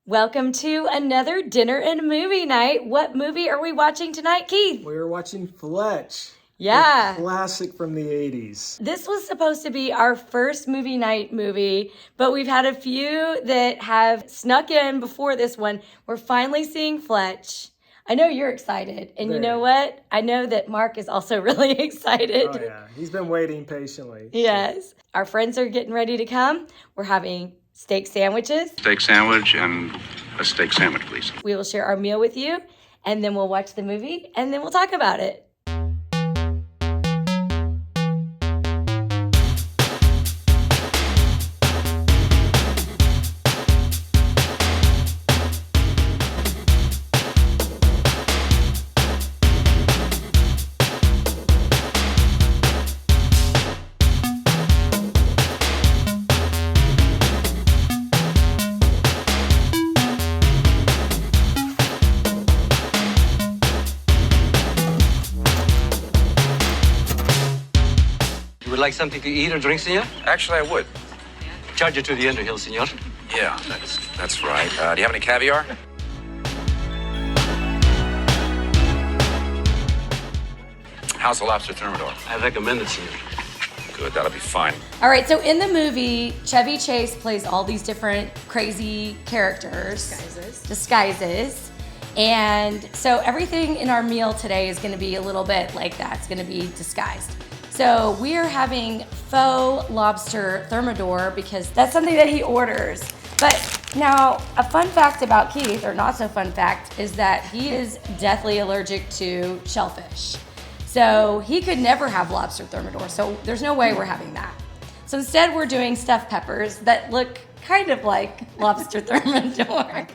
Welcome to another dinner and movie night. What movie are we watching tonight, Keith? We're watching Fletch. Yeah. A classic from the 80s. This was supposed to be our first movie night movie, but we've had a few that have snuck in before this one. We're finally seeing Fletch. I know you're excited. And you know what? I know that Mark is also really excited. Oh, yeah. He's been waiting patiently. Yes. Our friends are getting ready to come. We're having steak sandwiches. Steak sandwich and a steak sandwich, please. We will share our meal with you, and then we'll watch the movie, and then we'll talk about it. Would like something to eat or drink, senor? Actually, I would. Charge it to the Underhill, senor. Yeah, that's right. Do you have any caviar? How's the lobster thermidor? I recommend it, senor. Good, that'll be fine. All right, so in the movie, Chevy Chase plays all these different crazy characters. Disguises. And so everything in our meal today is gonna be a little bit like that. It's gonna be disguised. So we are having faux lobster thermidor because that's something that he orders. But now, a fun fact about Keith, or not so fun fact, is that he is deathly allergic to shellfish. So he could never have lobster thermidor, so there's no way we're having that. So instead we're doing stuffed peppers that look kind of like lobster thermidor.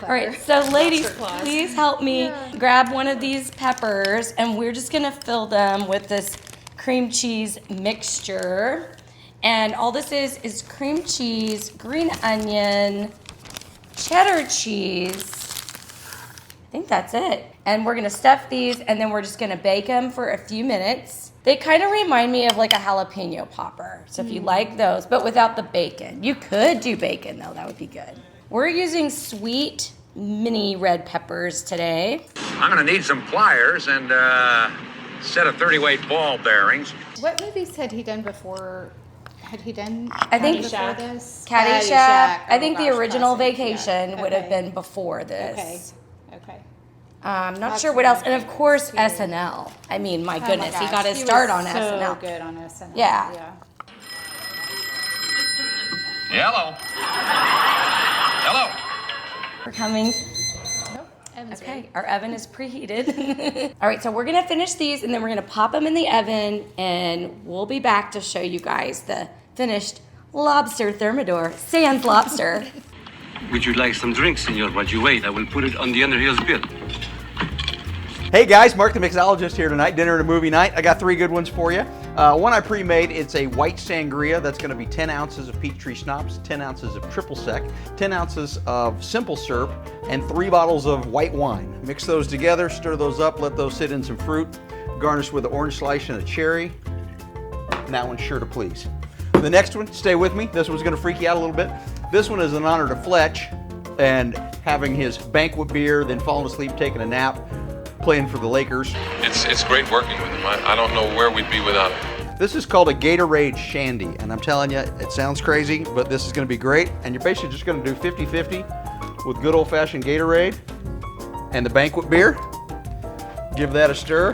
All right, so ladies, please help me grab one of these peppers, and we're just gonna fill them with this cream cheese mixture. And all this is cream cheese, green onion, cheddar cheese. I think that's it. And we're gonna stuff these, and then we're just gonna bake them for a few minutes. They kind of remind me of like a jalapeno popper. So if you like those, but without the bacon. You could do bacon though, that would be good. We're using sweet mini red peppers today. I'm gonna need some pliers and a set of 30-weight ball bearings. What movies had he done before? Had he done I think before this? Caddyshack. Oh, I think the gosh, original classic. Vacation Yeah. would have Okay. been before this. Okay. Not That's sure what else. And of amazing. course, Cute. SNL. I mean, my Oh goodness, he gosh, got his start on was SNL. So good on SNL. Yeah. Hello. Hello. We're coming. Evan's Okay, ready. our oven is preheated. All right, so we're gonna finish these and then we're gonna pop them in the oven and we'll be back to show you guys the finished lobster thermidor, sans lobster. Would you like some drinks, senor? While you wait, I will put it on the Underhill's bill. Hey guys, Mark the Mixologist here tonight, dinner and a movie night. I got 3 good ones for you. One I pre-made, it's a white sangria. That's gonna be 10 ounces of Peachtree schnapps, 10 ounces of triple sec, 10 ounces of simple syrup, and 3 bottles of white wine. Mix those together, stir those up, let those sit in some fruit, garnish with an orange slice and a cherry. And that one's sure to please. The next one, stay with me. This one's gonna freak you out a little bit. This one is in honor to Fletch and having his banquet beer, then falling asleep, taking a nap, playing for the Lakers. It's great working with him. I don't know where we'd be without him. This is called a Gatorade Shandy, and I'm telling you, it sounds crazy, but this is gonna be great. And you're basically just gonna do 50-50 with good old-fashioned Gatorade and the banquet beer. Give that a stir.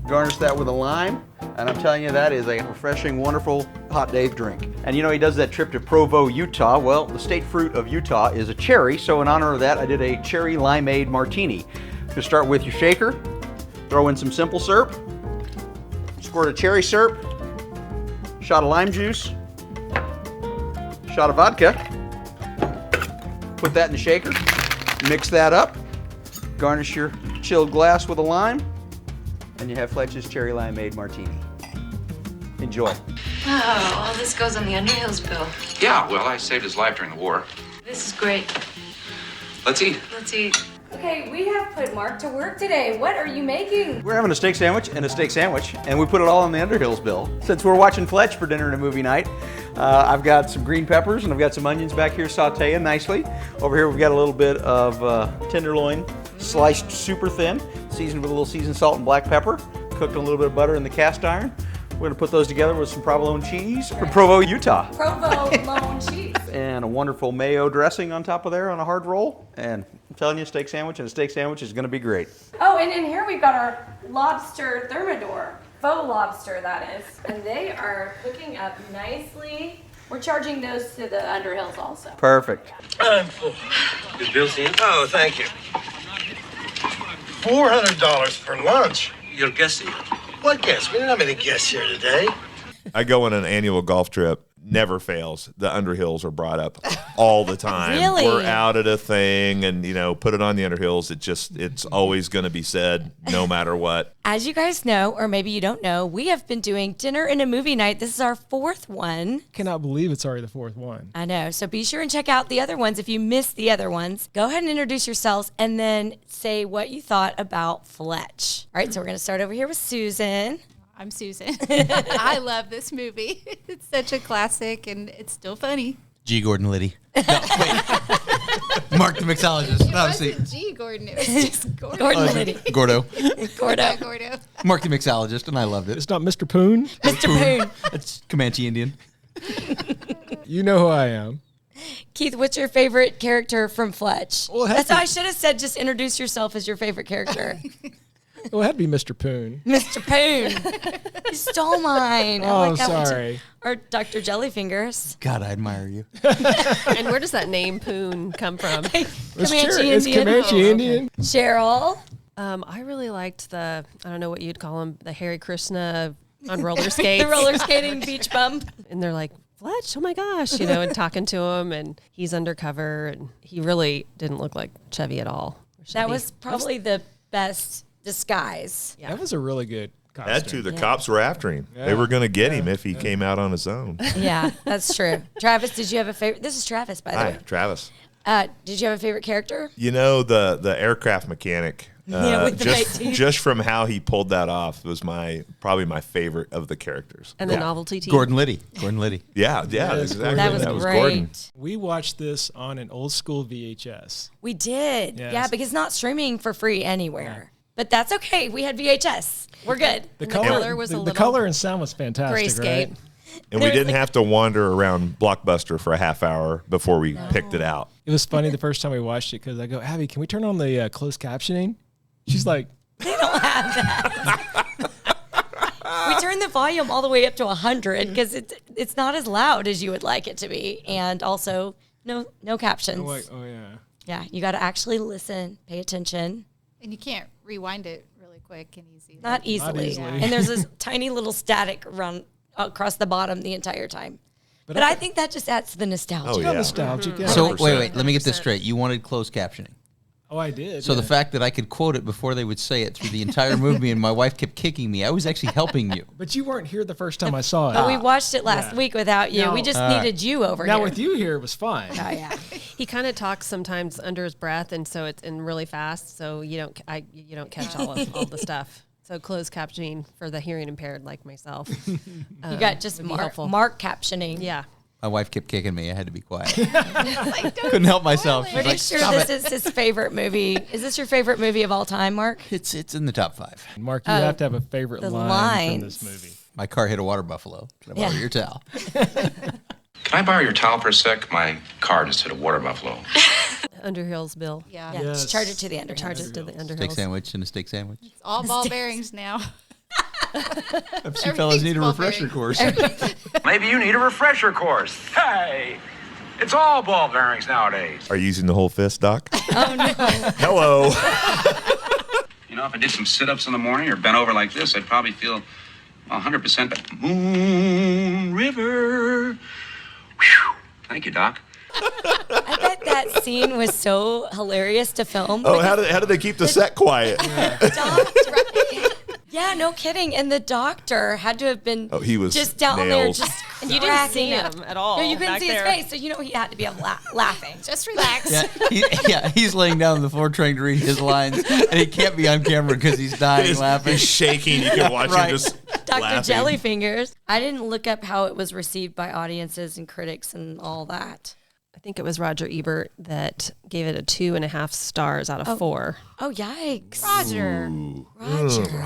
Garnish that with a lime, and I'm telling you, that is a refreshing, wonderful hot day drink. And you know, he does that trip to Provo, Utah. Well, the state fruit of Utah is a cherry, so in honor of that, I did a cherry limeade martini. To start with your shaker, throw in some simple syrup, squirt of cherry syrup, shot of lime juice, shot of vodka, put that in the shaker, mix that up, garnish your chilled glass with a lime, and you have Fletch's cherry limeade martini. Enjoy. Oh, all this goes on the Underhill's bill. Yeah, well, I saved his life during the war. This is great. Let's eat. Let's eat. Okay, we have put Mark to work today. What are you making? We're having a steak sandwich and a steak sandwich, and we put it all on the Underhills bill. Since we're watching Fletch for dinner and a movie night, I've got some green peppers and I've got some onions back here sauteing nicely. Over here we've got a little bit of tenderloin, sliced super thin, seasoned with a little seasoned salt and black pepper, cooked in a little bit of butter in the cast iron. We're gonna put those together with some provolone cheese from Provo, Utah. Provolone cheese. And a wonderful mayo dressing on top of there on a hard roll. And I'm telling you, steak sandwich and a steak sandwich is gonna be great. Oh, and in here we've got our lobster thermidor. Faux lobster, that is. And they are cooking up nicely. We're charging those to the Underhills also. Perfect. I'm full. Is Bill in? Oh, thank you. $400 for lunch. You're guessing. What guests? We didn't have any guests here today. I go on an annual golf trip. Never fails. The Underhills are brought up all the time. Really? We're out at a thing and, put it on the Underhills. It's always going to be said no matter what. As you guys know, or maybe you don't know, we have been doing dinner and a movie night. This is our 4th one. Cannot believe it's already the 4th one. I know. So be sure and check out the other ones if you missed the other ones. Go ahead and introduce yourselves and then say what you thought about Fletch. All right, so we're going to start over here with Susan. I'm Susan. I love this movie. It's such a classic, and it's still funny. G. Gordon Liddy. No, wait. Mark the mixologist. It wasn't G. Gordon. It was just Gordon. Gordon Liddy. Gordo. Gordo. Gordo. Mark the mixologist, and I loved it. It's not Mr. Poon. Mr. Poon. It's Comanche Indian. You know who I am. Keith, what's your favorite character from Fletch? Well, That's I should have said just introduce yourself as your favorite character. Well, it had to be Mr. Poon. Mr. Poon. You stole mine. Oh, that one too. sorry. Or Doctor Jellyfingers. God, I admire you. And where does that name Poon come from? Comanche It's Indian. Comanche Indian. Cheryl. I really liked I don't know what you'd call him, the Hare Krishna on roller skates. The roller skating beach bump. And they're like, Fletch, oh my gosh, and talking to him, and he's undercover, and he really didn't look like Chevy at all. That was probably the best disguise. Yeah. That was a really good costume. Had to. The cops were after him. They were going to get him if he came out on his own. Yeah, that's true. Travis, did you have a favorite? This is Travis, by the way. Hi, Travis. Did you have a favorite character? The aircraft mechanic. With the fake teeth. Just from how he pulled that off was probably my favorite of the characters. And the novelty team. Gordon Liddy. Yeah, exactly. That was great. Gordon. We watched this on an old school VHS. We did. Yes. Yeah, because it's not streaming for free anywhere. But that's okay. We had VHS. We're good. The color was a the little color and sound was fantastic, grayscale. right? And we didn't have to wander around Blockbuster for a half hour before we picked it out. It was funny the first time we watched it because I go, Abby, can we turn on the closed captioning? She's like, They don't have that. We turned the volume all the way up to 100 because it's not as loud as you would like it to be. And also, no captions. I'm like, oh, yeah. Yeah, you got to actually listen, pay attention. And you can't rewind it really quick and easy. Not easily. easily. And there's this tiny little static run across the bottom the entire time. But I think that just adds to the nostalgia. Oh, How yeah. nostalgic. Yeah. So, wait. Let me get this straight. You wanted closed captioning. Oh, I did. So the fact that I could quote it before they would say it through the entire movie and my wife kept kicking me, I was actually helping you. But you weren't here the first time I saw it. But we watched it last week without you. No. We just needed you over here. Now with you here, it was fine. Oh, yeah. He kind of talks sometimes under his breath, and so it's in really fast, so you don't catch all the stuff. So closed captioning for the hearing impaired like myself. You got just mark captioning. Yeah. My wife kept kicking me. I had to be quiet. Couldn't help myself. She's Pretty like, sure "Stop this it." is his favorite movie. Is this your favorite movie of all time, Mark? It's in the top 5. Mark, you have to have a favorite the line from lines. this movie. My car hit a water buffalo. Can I borrow your towel? Can I borrow your towel for a sec? My car just hit a water buffalo. Underhills bill. Yeah. Yeah, Yes. just charge it to the Underhills. Charge it to the Underhills. Steak sandwich and a steak sandwich. It's all ball bearings now. You fellas need a ball refresher course. Maybe you need a refresher course. Hey, it's all ball bearings nowadays. Are you using the whole fist, Doc? Oh, no. Hello. If I did some sit-ups in the morning or bent over like this, I'd probably feel 100% better. Moon River. Whew. Thank you, Doc. I bet that scene was so hilarious to film. Oh, how did they keep the set quiet? Yeah, no kidding. And the doctor had to have been he was just down there, nails. just And you didn't see him at all. No, you couldn't back see there. his face, so he had to be laughing. Just relax. He's laying down on the floor trying to read his lines, and he can't be on camera because he's dying laughing. He's shaking. You can watch him just Dr. laughing. Jellyfingers. I didn't look up how it was received by audiences and critics and all that. I think it was Roger Ebert that gave it a 2.5 stars out of 4. Oh, yikes. Roger.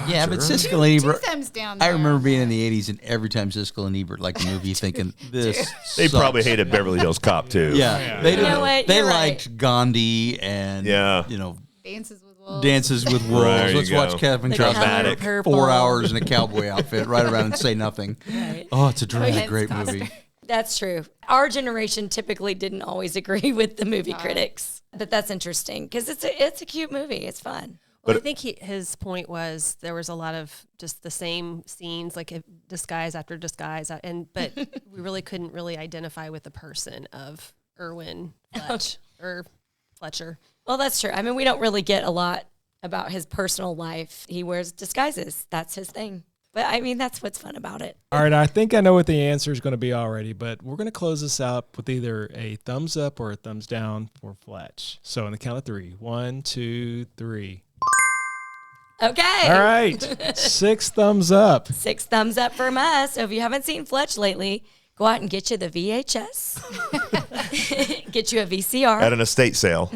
Yeah, but Siskel and Ebert. thumbs down I there. remember being in the 80s, and every time Siskel and Ebert liked a movie, thinking, this They sucks. probably hated Beverly Hills Cop too. Yeah. They, You know what? they You're liked Gandhi and, Dances with Wolves. Dances with Wolves. Right, there Let's you watch go. Kevin The Costner Color for Purple. 4 hours in a cowboy outfit, ride around and say nothing. Right. Oh, it's a really Yes, great Costner. movie. That's true. Our generation typically didn't always agree with the movie critics, but that's interesting because it's a cute movie. It's fun. Well, I think his point was there was a lot of just the same scenes, like disguise after disguise, but we really couldn't really identify with the person of Irwin Fletch or Fletcher. Well, that's true. I mean, we don't really get a lot about his personal life. He wears disguises. That's his thing. But I mean, that's what's fun about it. All right, I think I know what the answer is going to be already, but we're going to close this out with either a thumbs up or a thumbs down for Fletch. So on the count of 3, 1, 2, 3. Okay. All right, 6 thumbs up. 6 thumbs up from us. So if you haven't seen Fletch lately, go out and get you the VHS. Get you a VCR. At an estate sale.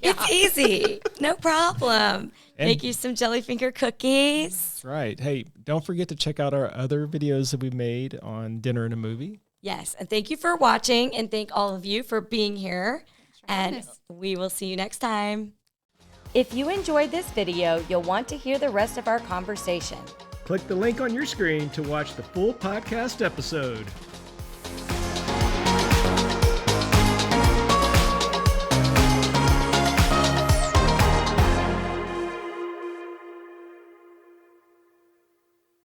It's easy. No problem. And- Make you some Jellyfinger cookies. That's right. Hey, don't forget to check out our other videos that we've made on Dinner and a Movie. Yes. And thank you for watching, and thank all of you for being here. And we will see you next time. If you enjoyed this video, you'll want to hear the rest of our conversation. Click the link on your screen to watch the full podcast episode.